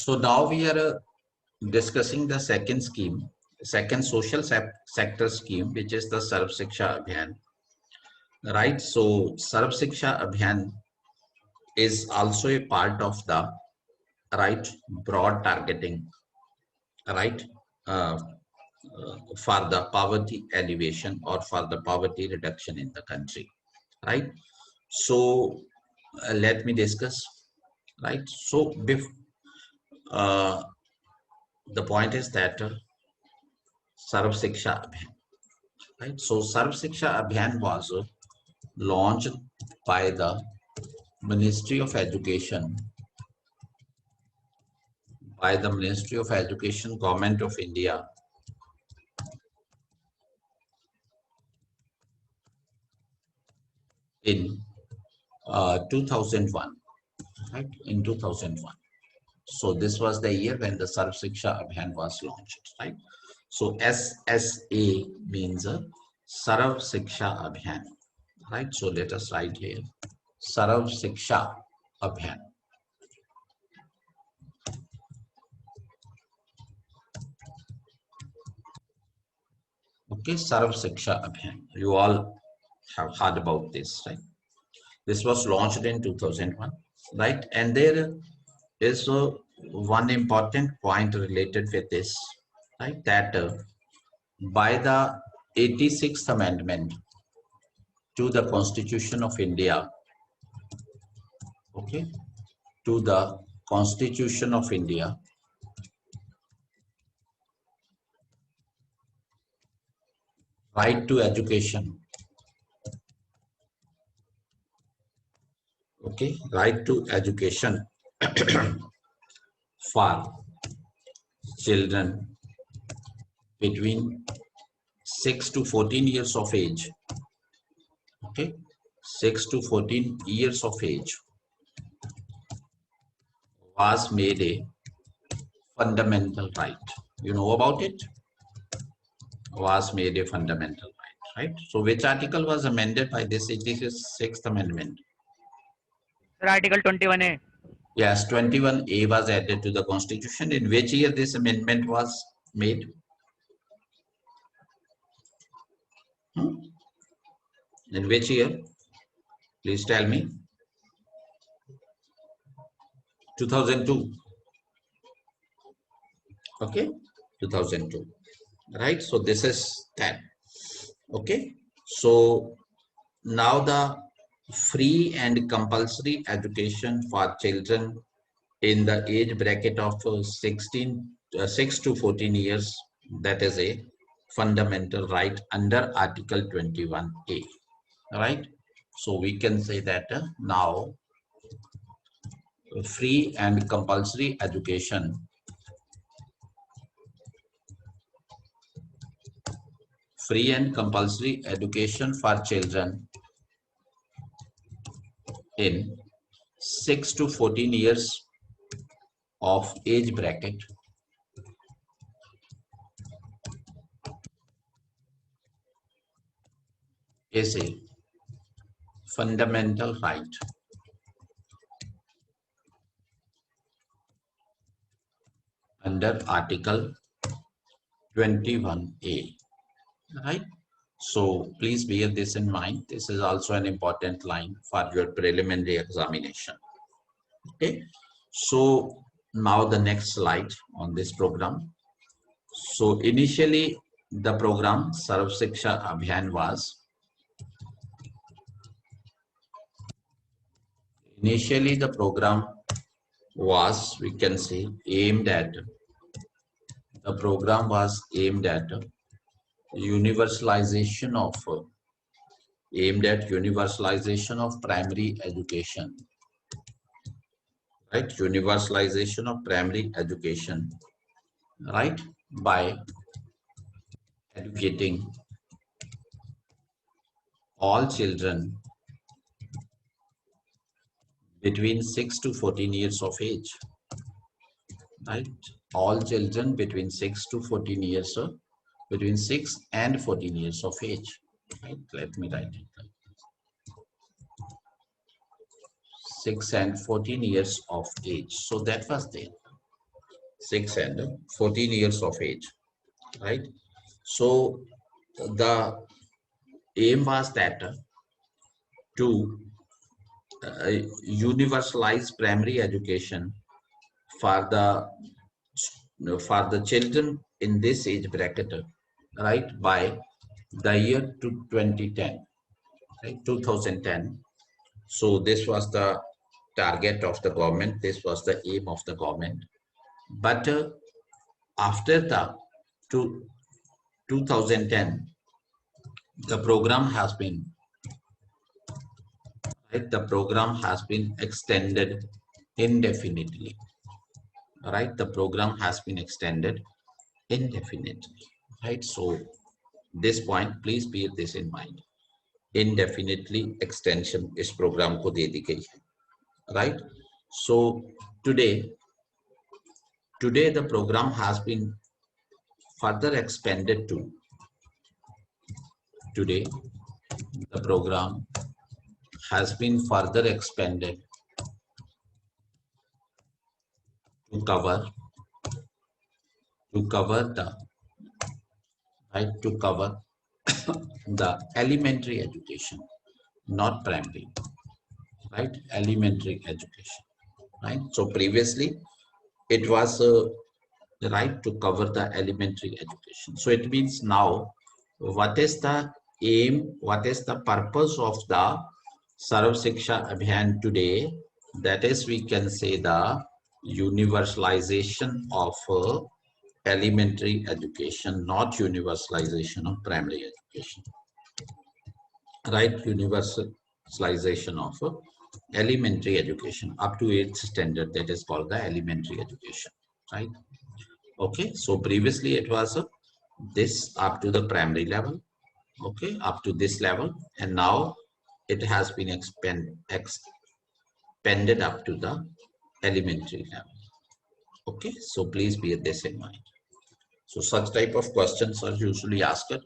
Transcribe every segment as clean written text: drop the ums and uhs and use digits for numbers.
So now we are discussing the second social sector scheme, which is the Sarva Shiksha Abhiyaan. Right. So Sarva Shiksha Abhiyaan is also a part of the broad targeting, right, uh, for the poverty alleviation or for the poverty reduction in the country. Right. So let me discuss. Right. So uh, the point is that Sarva Shiksha Abhiyaan. Right. So Sarva Shiksha Abhiyaan was launched by the Ministry of Education, Government of India, in 2001, right? In 2001. So this was the year when the Sarva Shiksha Abhiyaan was launched, right? So SSA means Sarva Shiksha Abhiyaan, right? So let us write here Sarva Shiksha Abhiyaan. Okay, Sarva Shiksha Abhiyaan. You all have heard about this, right? This was launched in 2001, right? And there is one important point related with this, right? That by the 86th Amendment to the Constitution of India, okay, to the Constitution of India, right to education, okay, right to education for children between 6 to 14 years of age, okay, 6 to 14 years of age, was made a fundamental right. You know about it? Was made a fundamental right, right? So which article was amended by this 86th Amendment? Article 21A. Yes, 21A was added to the Constitution. In which year this amendment was made? In which year? Please tell me. 2002. Okay, 2002. Right. So this is that. Okay. So now the free and compulsory education for children in the age bracket of 6 to 14 years, that is a fundamental right under Article 21A, right? So we can say that now free and compulsory education for children in 6 to 14 years of age bracket is a fundamental right under Article 21A, right? So please bear this in mind. This is also an important line for your preliminary examination. Okay. So now the next slide on this program. So initially the program Sarva Shiksha Abhiyaan was we can say aimed at universalization of primary education, right? Universalization of primary education, right? By educating all children between 6 to 14 years of age, right? All children between 6 to 14 years, between 6 and 14 years of age, right? Let me write it. 6 and 14 years of age. So that was there. 6 and 14 years of age, right? So the aim was that to universalize primary education for the children in this age bracket, right, by the year to 2010, right, 2010. So this was the target of the government. This was the aim of the government. But after the 2010, the program has been, right, the program has been extended indefinitely, right? The program has been extended indefinitely, right? So this point, please bear this in mind. Indefinitely extension इस program को दे दी गई है, right? So today the program has been further expanded to, today the program has been further expanded to cover the, right, to cover the elementary education, not primary, right? Elementary education, right? So previously it was right to cover the elementary education. So it means now what is the aim, what is the purpose of the Sarva Shiksha Abhiyaan today? That is, we can say the universalization of elementary education, not universalization of primary education, right? Universalization of elementary education up to 8th standard, that is called the elementary education, right? Okay, so previously it was this up to the primary level, okay, up to this level, and now it has been expanded up to the elementary level. Okay, so please bear this in mind. So such type of questions are usually asked,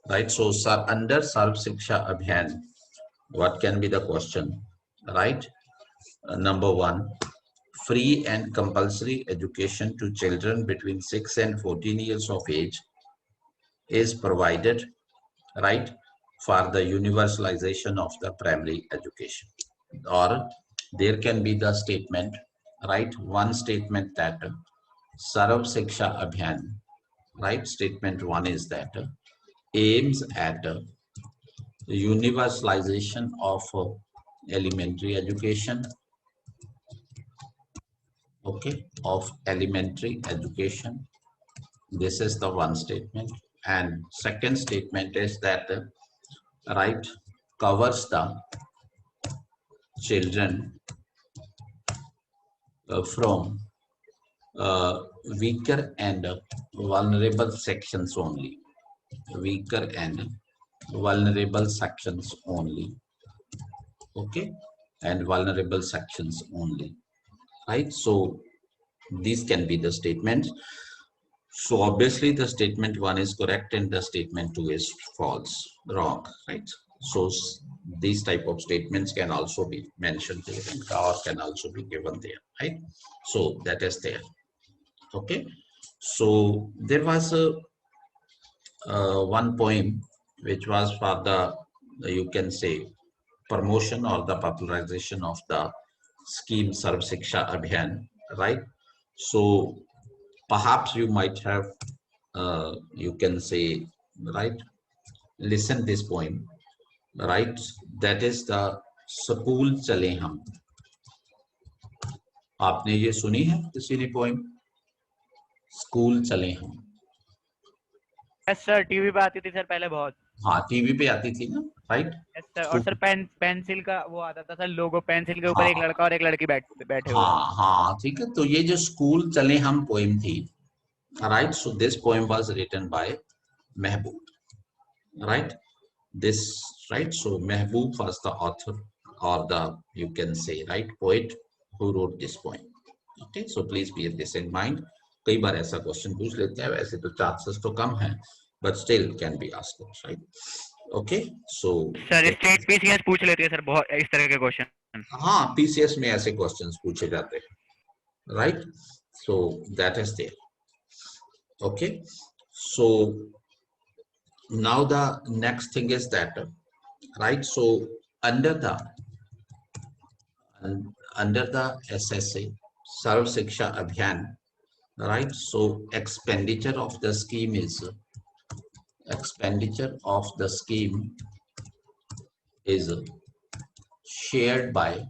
right? So sir, under Sarva Shiksha Abhiyaan, what can be the question, right? Number one, free and compulsory education to children between 6 and 14 years of age is provided, right, for the universalization of the primary education. Or there can be the statement, right, one statement that Sarva Shiksha Abhiyaan, right, statement one is that aims at universalization of elementary education, okay, of elementary education. This is the one statement. And second statement is that right, covers the children from weaker and vulnerable sections only, weaker and vulnerable sections only, okay, and vulnerable sections only, right? So these can be the statements. So obviously the statement one is correct and the statement two is false, wrong, right? So these type of statements can also be mentioned there and or can also be given there, right? So that is there. Okay, so there was a one poem which was for the, you can say, promotion or the popularization of the scheme Sarva Shiksha Abhiyaan, right? So perhaps you might have, you can say, right, listen this poem, right? That is the School Chale Hum. आपने ये सुनी है किसी ने poem, school चले हम? Yes sir, TV पे आती थी सर पहले बहुत। हाँ, टीवी पे आती थी ना, राइट? यस सर, और सर पेंसिल का वो आता था सर, लोगो पेंसिल के ऊपर हाँ एक लड़का और एक लड़की बैठे हुए। हाँ हाँ, ठीक है। तो ये जो स्कूल चले हम पोइम थी, right, so this poem was written by Mahbub, right, this, right? So Mehboob was the author or the, you can say, right, poet who wrote this poem. Okay, so please bear this in mind. कई बार ऐसा question पूछ लेते हैं, वैसे तो chances तो कम है, but still can be asked, right? Okay, so sir state PCS पूछ लेती है सर बहुत इस तरह के क्वेश्चन। हाँ, पीसीएस में ऐसे क्वेश्चंस पूछे जाते हैं, right? So that is there. Okay. So now the next thing is that, right? So under the under the SSA, Sarva Shiksha Abhiyaan, right? So expenditure of the scheme is shared by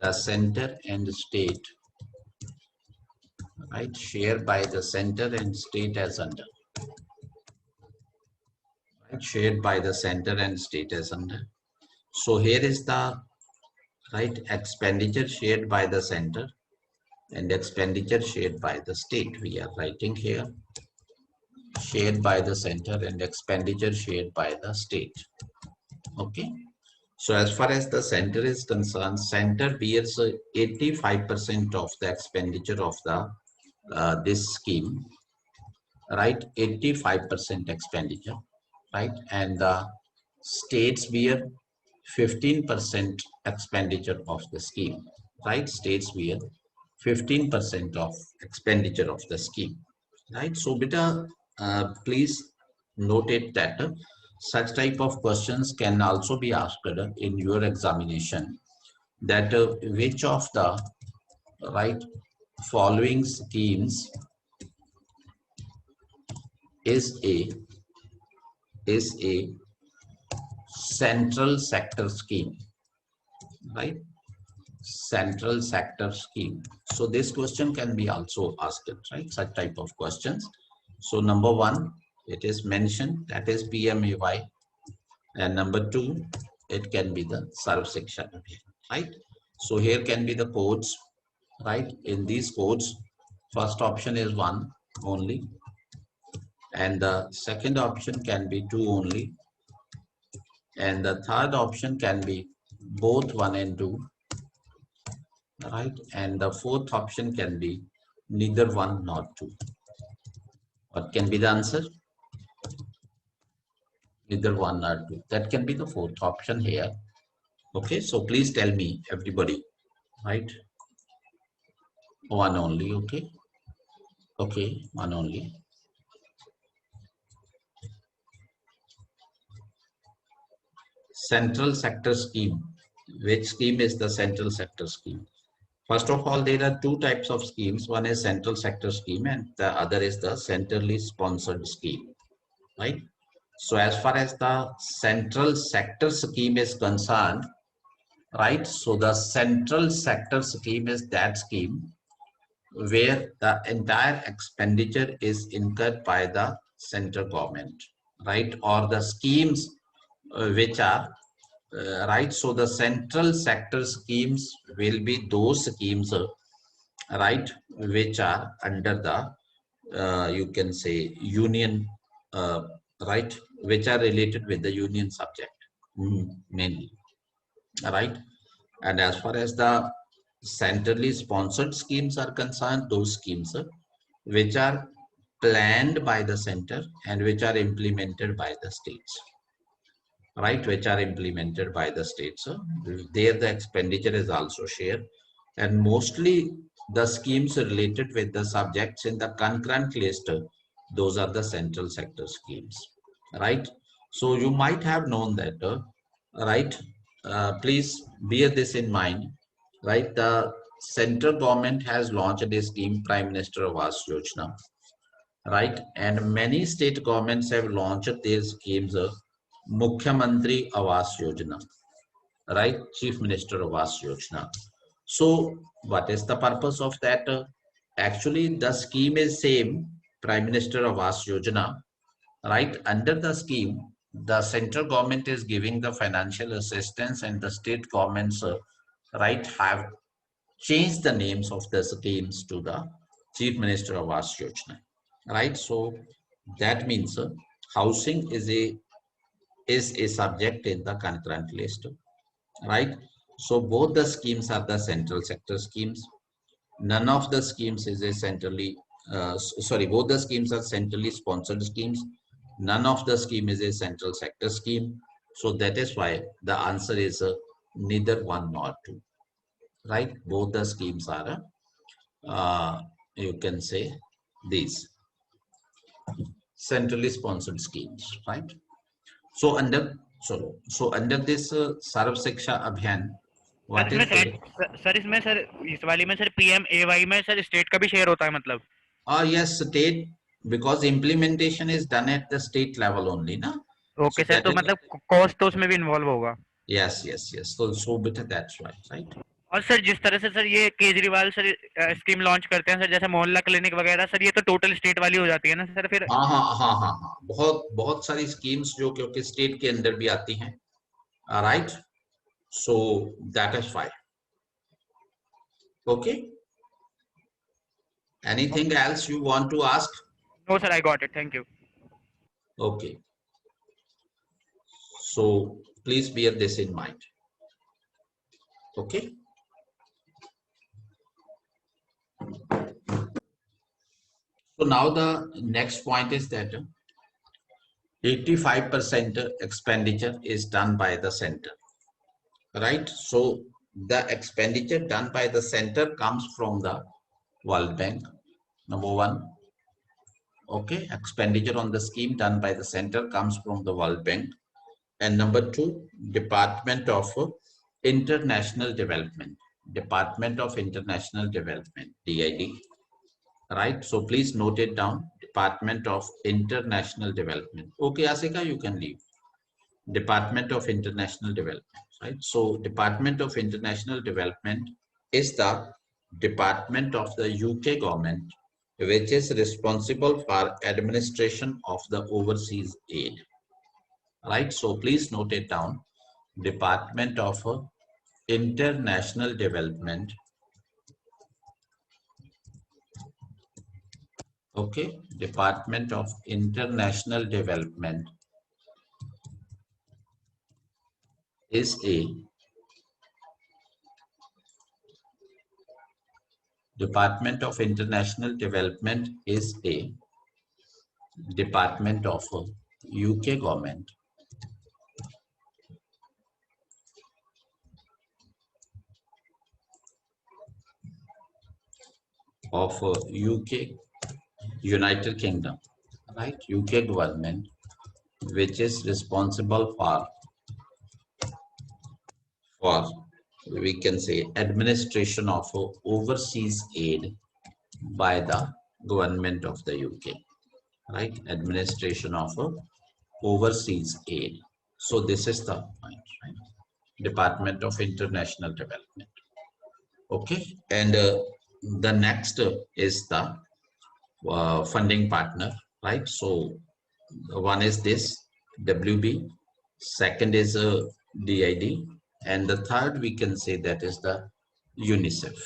the center and state, right? Shared by the center and state as under, right? Shared by the center and state as under. So here is the right expenditure shared by the center and expenditure shared by the state. We are writing here shared by the center and expenditure shared by the state. Okay. So as far as the center is concerned, center bears 85% of the expenditure of the this scheme, right? 85% expenditure, right? And the states bear 15% expenditure of the scheme, right? States bear 15% of expenditure of the scheme, right? So beta, please note it that such type of questions can also be asked in your examination, that which of the right following schemes is a central sector scheme, right? Central sector scheme. So this question can be also asked, right? Such type of questions. So number one, it is mentioned, that is PMAY, and number two, it can be the Sarva Shiksha Abhiyaan, right? So here can be the codes, right? In these codes, first option is one only, and the second option can be two only, and the third option can be both one and two, right? And the fourth option can be neither one nor two. What can be the answer? Neither one nor two. That can be the fourth option here. Okay, so please tell me, everybody, right? One only, okay? Okay, one only. Central sector scheme. Which scheme is the central sector scheme? First of all, there are two types of schemes. One is central sector scheme and the other is the centrally sponsored scheme, right? So as far as the central sector scheme is concerned, right? So the central sector scheme is that scheme where the entire expenditure is incurred by the central government, right? Or the schemes which are right. So the central sector schemes will be those schemes, right, which are under the you can say union, right, which are related with the union subject, mainly, right? And as far as the centrally sponsored schemes are concerned, those schemes which are planned by the center and which are implemented by the states, right, which are implemented by the states. So there the expenditure is also shared, and mostly the schemes related with the subjects in the concurrent list, those are the central sector schemes, right? So you might have known that, right? Please bear this in mind, right? The central government has launched a scheme, Prime Minister Awas Yojana, right? And many state governments have launched their schemes, Mukhyamantri Awas Yojana, right? Chief Minister Awas Yojana. So what is the purpose of that? Actually, the scheme is same, Prime Minister Awas Yojana, right? Under the scheme, the central government is giving the financial assistance and the state governments, right, have changed the names of the schemes to the Chief Minister Awas Yojana, right? So that means housing is a subject in the concurrent list, right? So both the schemes are the central sector schemes. None of the schemes is a centrally, sorry, both the schemes are centrally sponsored schemes. None of the scheme is a central sector scheme. So that is why the answer is neither one nor two, right? Both the schemes are you can say these centrally sponsored schemes, right? So under this Sarva Shiksha Abhiyaan, sir what इसमें is there? Sir इसमें sir इस वाली में sir PMAY में sir state का भी share होता है मतलब? Yes, state, because implementation is done at the state level only, na? Okay So sir, that तो is, मतलब कॉस्ट तो उसमें भी इन्वॉल्व होगा? yes. So better, that's right, right? और सर जिस तरह से सर ये केजरीवाल सर स्कीम लॉन्च करते हैं सर, जैसे मोहल्ला क्लिनिक वगैरह, सर ये तो टोटल स्टेट वाली हो जाती है ना सर फिर? हाँ, बहुत बहुत सारी स्कीम्स जो क्योंकि स्टेट के अंदर भी आती हैं, right? So that is fine. Okay. Anything else you want to ask? No sir, I got it, thank you. Okay. So please bear this in mind. Okay. So now the next point is that 85% expenditure is done by the center, right? So the expenditure done by the center comes from the World Bank, number one. Okay, expenditure on the scheme done by the center comes from the World Bank. And number two, Department of International Development, DID, right? So please note it down, Department of International Development. Okay, Asika, you can leave. Department of International Development, right? So Department of International Development is the department of the UK government which is responsible for administration of the overseas aid, right? So please note it down, Department of International Development. Okay, Department of International Development is a Department of International Development is a department of UK government of UK, United Kingdom, right? UK government, which is responsible for we can say administration of overseas aid by the government of the UK, right? Administration of overseas aid. So this is the point, right? Department of International Development. Okay, and the next is the funding partner, right? So one is this WB, second is DID, and the third we can say that is the UNICEF,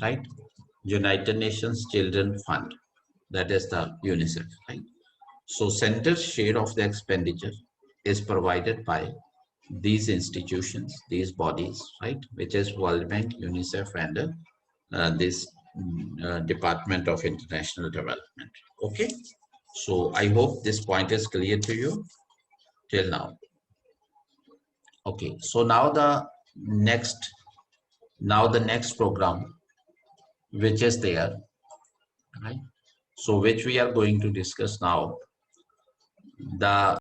right? United Nations Children Fund, that is the UNICEF, right? So center's share of the expenditure is provided by these institutions, these bodies, right? Which is World Bank, UNICEF, and this Department of International Development. Okay. So I hope this point is clear to you till now. Okay. So now the next program, which is there, right? So which we are going to discuss now, the